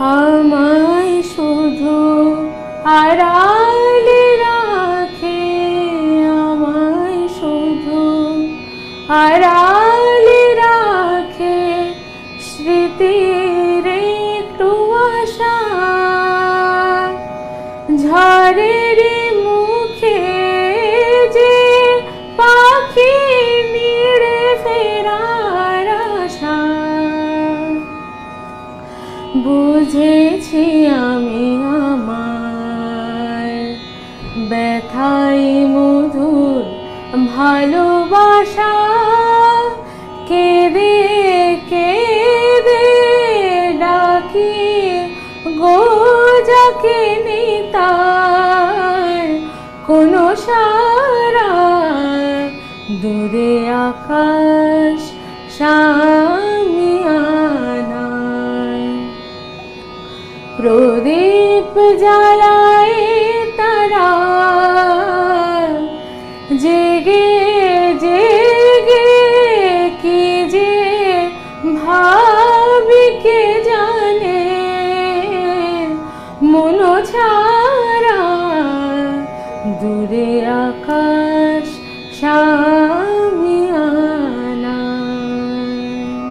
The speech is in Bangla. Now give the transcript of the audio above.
আমায় শুধু আড়ালে রাখে, আমায় শুধু আড়ালে রাখে স্মৃতির একটু আশা। ঝড়ের মুখে যে পাখি নিড়ে ফেরার আশা। বুঝেছি আমি আমার ব্যথাই মধুর ভালোবাসা। কেঁদে কেঁদে ডাকি গো যাকে নিতার কোনো সারা। দূরে আকাশ শামিয়ানায় প্রদীপ জ্বালায় তারা, জেগে জেগে কি যে ভাবি কে জানে। মন ছাড়া দূরে আকাশ